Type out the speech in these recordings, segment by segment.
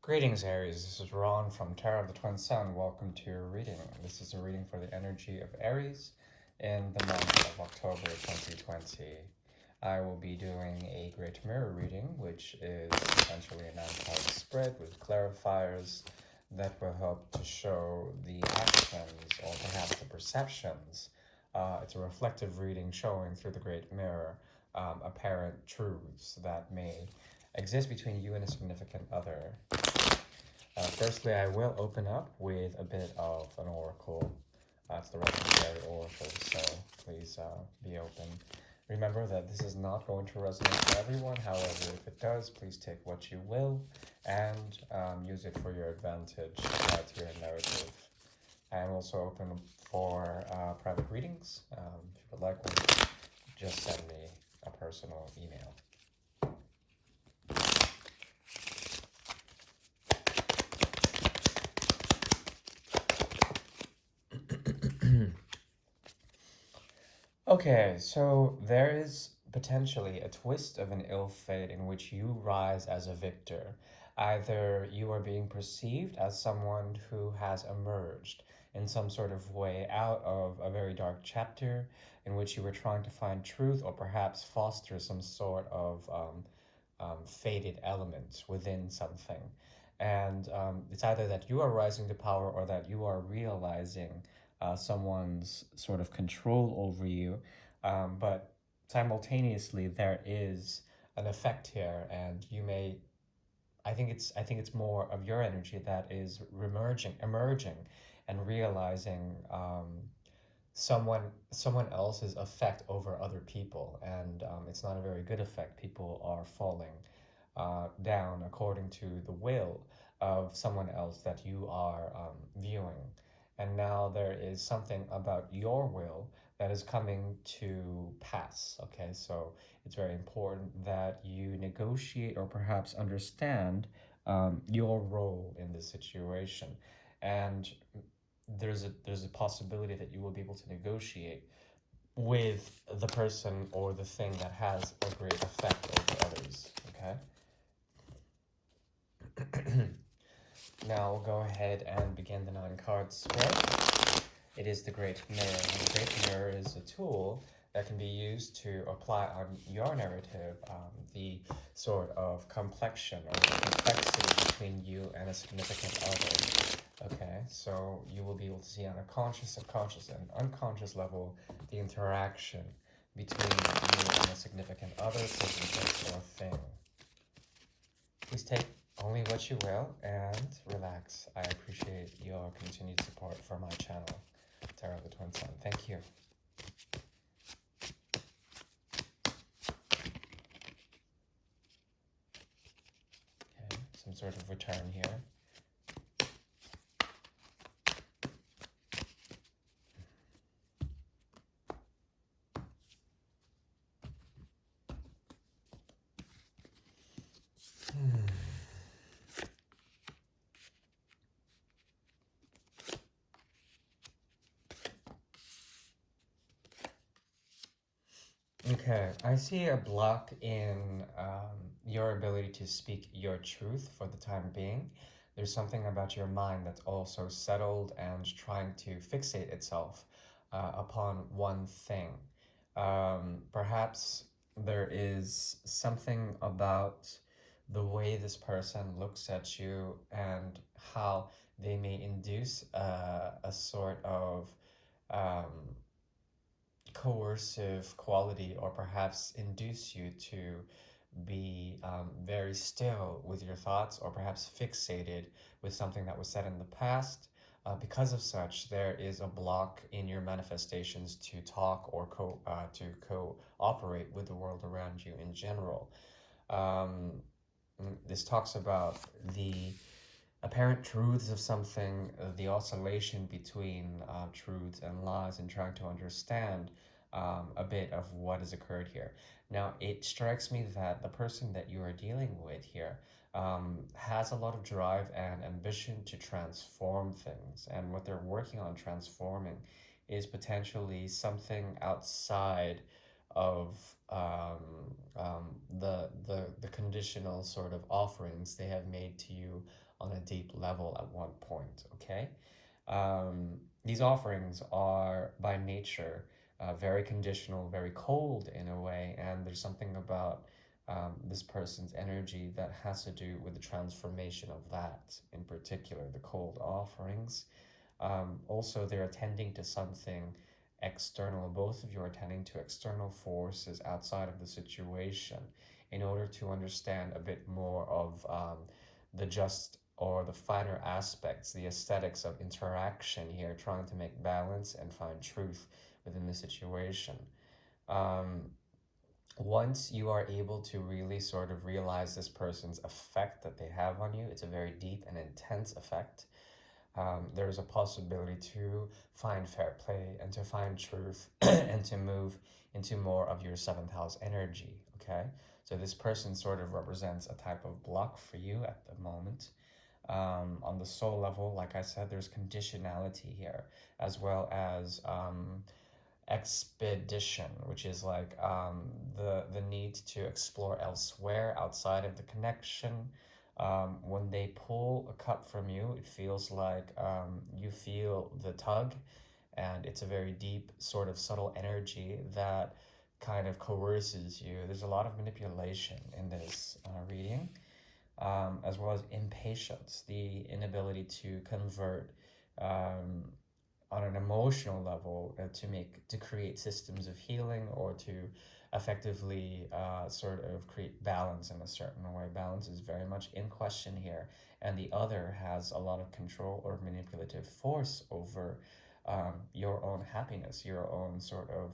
Greetings, Aries. This is Ron from Tarot of the Twin Sun. Welcome to your reading. This is a reading for the energy of Aries in the month of October 2020. I will be doing a Great Mirror reading, which is essentially a 9-card spread with clarifiers that will help to show the actions or perhaps the perceptions. It's a reflective reading showing through the Great Mirror apparent truths that may exist between you and a significant other. Firstly, I will open up with a bit of an oracle. It's the legendary oracle, so please be open. Remember that this is not going to resonate for everyone. However, if it does, please take what you will and use it for your advantage to your narrative. I am also open for private readings. If you would like one, just send me a personal email. Okay, so there is potentially a twist of an ill fate in which you rise as a victor. Either you are being perceived as someone who has emerged in some sort of way out of a very dark chapter in which you were trying to find truth or perhaps foster some sort of faded element within something. And it's either that you are rising to power or that you are realizing someone's sort of control over you. But simultaneously, there is an effect here, and you may. I think it's more of your energy that is emerging, and realizing someone else's effect over other people, and it's not a very good effect. People are falling down according to the will of someone else that you are viewing. And now there is something about your will that is coming to pass. Okay, so it's very important that you negotiate or perhaps understand your role in this situation. And there's a possibility that you will be able to negotiate with the person or the thing that has a great effect over others. Okay. Now we'll go ahead and begin the 9-card spread. It is the Great Mirror. And the Great Mirror is a tool that can be used to apply on your narrative the sort of complexion or the complexity between you and a significant other. Okay, so you will be able to see on a conscious, subconscious, and unconscious level the interaction between you and a significant other, person, place, or thing. Please take only what you will and relax. I appreciate your continued support for my channel, Tarot of the Twin Sun. Thank you. Okay, some sort of return here. Okay, I see a block in your ability to speak your truth for the time being. There's something about your mind that's also settled and trying to fixate itself upon one thing. Perhaps there is something about the way this person looks at you and how they may induce a sort of um, coercive quality or perhaps induce you to be very still with your thoughts or perhaps fixated with something that was said in the past. Because of such, there is a block in your manifestations to talk or to cooperate with the world around you in general. Um, this talks about the apparent truths of something, the oscillation between truths and lies, and trying to understand a bit of what has occurred here. Now, it strikes me that the person that you are dealing with here has a lot of drive and ambition to transform things, and what they're working on transforming is potentially something outside of the conditional sort of offerings they have made to you on a deep level at one point, okay? These offerings are by nature very conditional, very cold in a way, and there's something about this person's energy that has to do with the transformation of that, in particular, the cold offerings. Also, they're attending to something external. Both of you are attending to external forces outside of the situation in order to understand a bit more of the just or the finer aspects, the aesthetics of interaction here, trying to make balance and find truth within the situation. Um, Once you are able to really sort of realize this person's effect that they have on you, it's a very deep and intense effect. There's a possibility to find fair play and to find truth and to move into more of your seventh house energy. Okay, so this person sort of represents a type of block for you at the moment. On the soul level, like I said, there's conditionality here, as well as expedition, which is like the need to explore elsewhere outside of the connection. When they pull a cup from you, it feels like you feel the tug, and it's a very deep, sort of subtle energy that kind of coerces you. There's a lot of manipulation in this reading, as well as impatience, the inability to convert on an emotional level to create systems of healing or to effectively sort of create balance in a certain way. Balance is very much in question here, and the other has a lot of control or manipulative force over your own happiness, your own sort of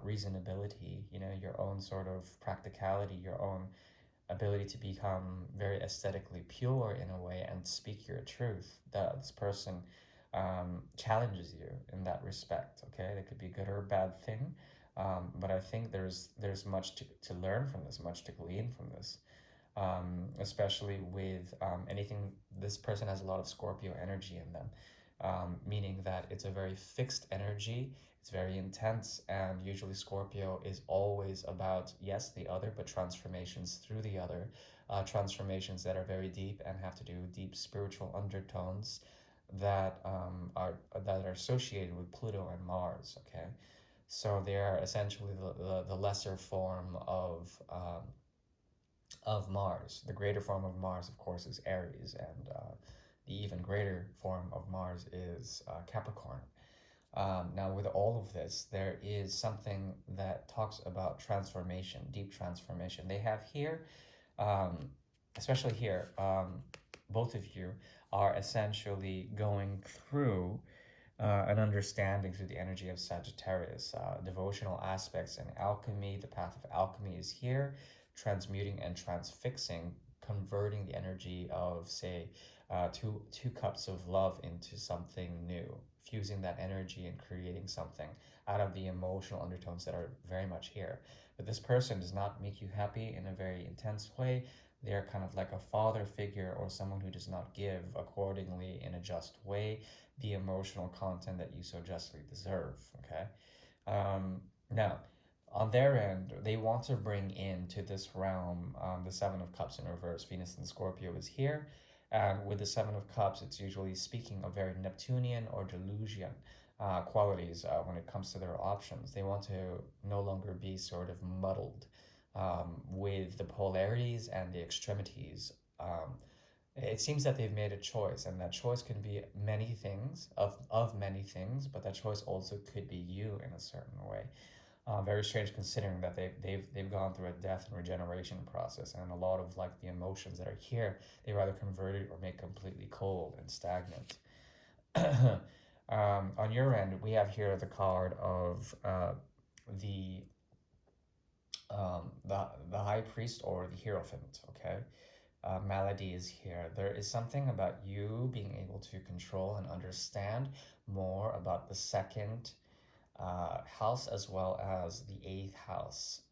reasonability, you know, your own sort of practicality, your own ability to become very aesthetically pure in a way and speak your truth. That this person challenges you in that respect. Okay, it could be a good or a bad thing, but I think there's much to learn from this, much to glean from this. Especially with anything, this person has a lot of Scorpio energy in them, meaning that it's a very fixed energy, it's very intense, and usually Scorpio is always about, yes, the other, but transformations through the other, transformations that are very deep and have to do with deep spiritual undertones that are associated with Pluto and Mars, okay? So they are essentially the lesser form of Mars. The greater form of Mars, of course, is Aries, and the even greater form of Mars is Capricorn. Now, with all of this, there is something that talks about transformation, deep transformation. They have here, um, especially here, both of you are essentially going through an understanding through the energy of Sagittarius. Devotional aspects and alchemy, the path of alchemy is here, transmuting and transfixing, converting the energy of, say, two cups of love into something new, fusing that energy and creating something out of the emotional undertones that are very much here. But this person does not make you happy in a very intense way. They're kind of like a father figure or someone who does not give accordingly in a just way the emotional content that you so justly deserve. Okay. Now, on their end, they want to bring into this realm the Seven of Cups in reverse. Venus and Scorpio is here. And with the Seven of Cups, it's usually speaking of very Neptunian or Delusian qualities when it comes to their options. They want to no longer be sort of muddled with the polarities and the extremities. It seems that they've made a choice, and that choice can be many things, of many things, but that choice also could be you in a certain way. Very strange considering that they've gone through a death and regeneration process, and a lot of like the emotions that are here, they've either converted or made completely cold and stagnant. On your end, we have here the card of the the high priest or the hierophant. Okay, malady is here. There is something about you being able to control and understand more about the second house as well as the eighth house,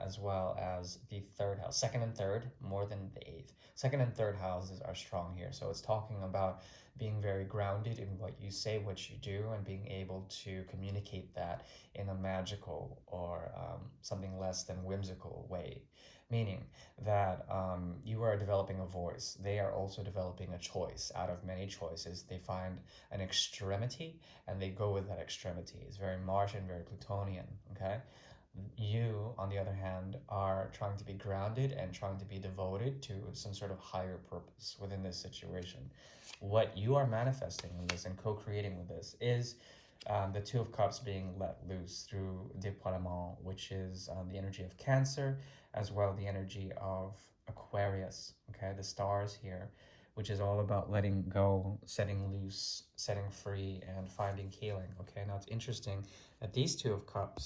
as well as the third house. Second and third more than the eighth. Second and third houses are strong here. So it's talking about being very grounded in what you say, what you do, and being able to communicate that in a magical or something less than whimsical way. meaning that you are developing a voice. They are also developing a choice. Out of many choices, they find an extremity and they go with that extremity. It's very Martian, very Plutonian, okay? You, on the other hand, are trying to be grounded and trying to be devoted to some sort of higher purpose within this situation. What you are manifesting in this and co-creating with this is the Two of Cups being let loose through déploiement, which is the energy of Cancer, as well the energy of Aquarius, okay, the stars here, which is all about letting go, setting loose, setting free, and finding healing, okay? Now, it's interesting that these Two of Cups,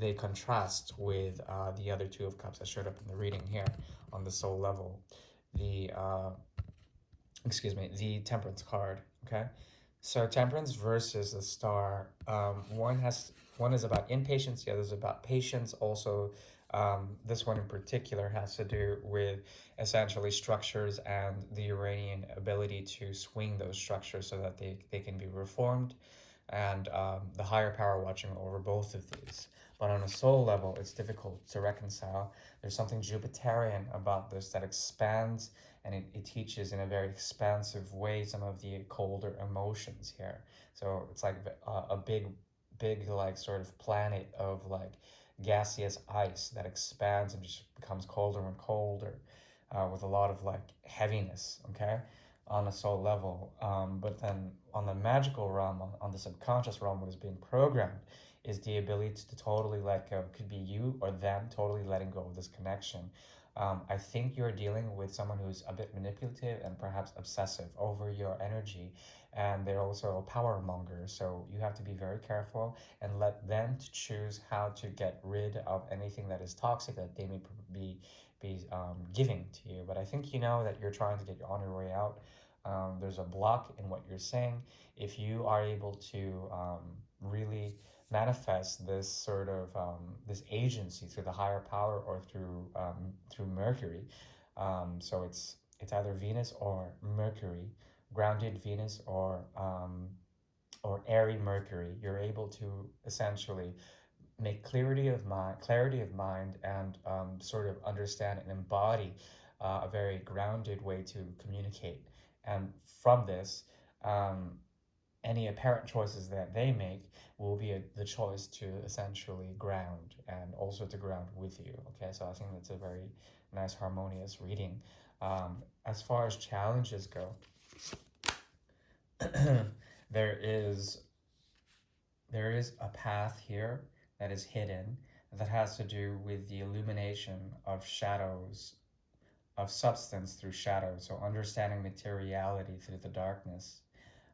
they contrast with the other Two of Cups that showed up in the reading here on the soul level. The the Temperance card. Okay, so Temperance versus the Star. One is about impatience. The other is about patience. Also, this one in particular has to do with essentially structures and the Uranian ability to swing those structures so that they can be reformed, and the higher power watching over both of these. But on a soul level, it's difficult to reconcile. There's something Jupiterian about this that expands, and it teaches in a very expansive way some of the colder emotions here. So it's like a big, like, sort of planet of like gaseous ice that expands and just becomes colder and colder, with a lot of like heaviness, okay, on a soul level. But then on the magical realm, on the subconscious realm, what is being programmed is the ability to totally let go. It could be you or them totally letting go of this connection. I think you're dealing with someone who's a bit manipulative and perhaps obsessive over your energy, and they're also a power monger. So you have to be very careful and let them to choose how to get rid of anything that is toxic that they may be giving to you. But I think you know that you're trying to get on your way out. There's a block in what you're saying. If you are able to really manifest this sort of this agency through the higher power or through Mercury. So it's either Venus or Mercury, grounded Venus or airy Mercury. You're able to essentially make clarity of mind, and sort of understand and embody a very grounded way to communicate. And from this, um, any apparent choices that they make will be the choice to essentially ground and also to ground with you. Okay, so I think that's a very nice harmonious reading. As far as challenges go, there is there is a path here that is hidden that has to do with the illumination of shadows, of substance through shadows, so understanding materiality through the darkness.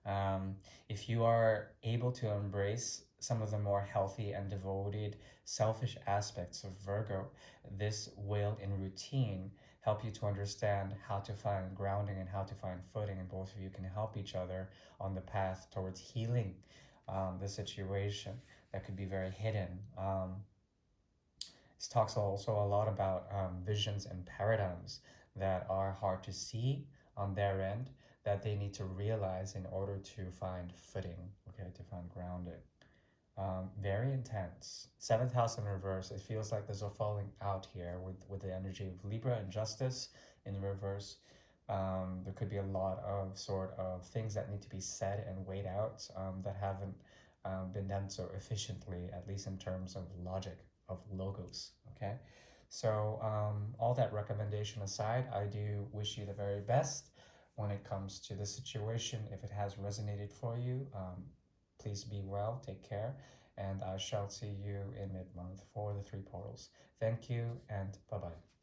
um, if you are able to embrace some of the more healthy and devoted selfish aspects of Virgo, this will in routine help you to understand how to find grounding and how to find footing, and both of you can help each other on the path towards healing the situation that could be very hidden. This talks also a lot about visions and paradigms that are hard to see on their end, that they need to realize in order to find footing, okay, to find grounding. Very intense. Seventh house in reverse. It feels like there's a falling out here with the energy of Libra and Justice in the reverse. There could be a lot of sort of things that need to be said and weighed out that haven't been done so efficiently, at least in terms of logic, of logos. Okay, so all that recommendation aside, I do wish you the very best when it comes to the situation. If it has resonated for you, please be well, take care, and I shall see you in mid month for the three portals. Thank you, and bye bye.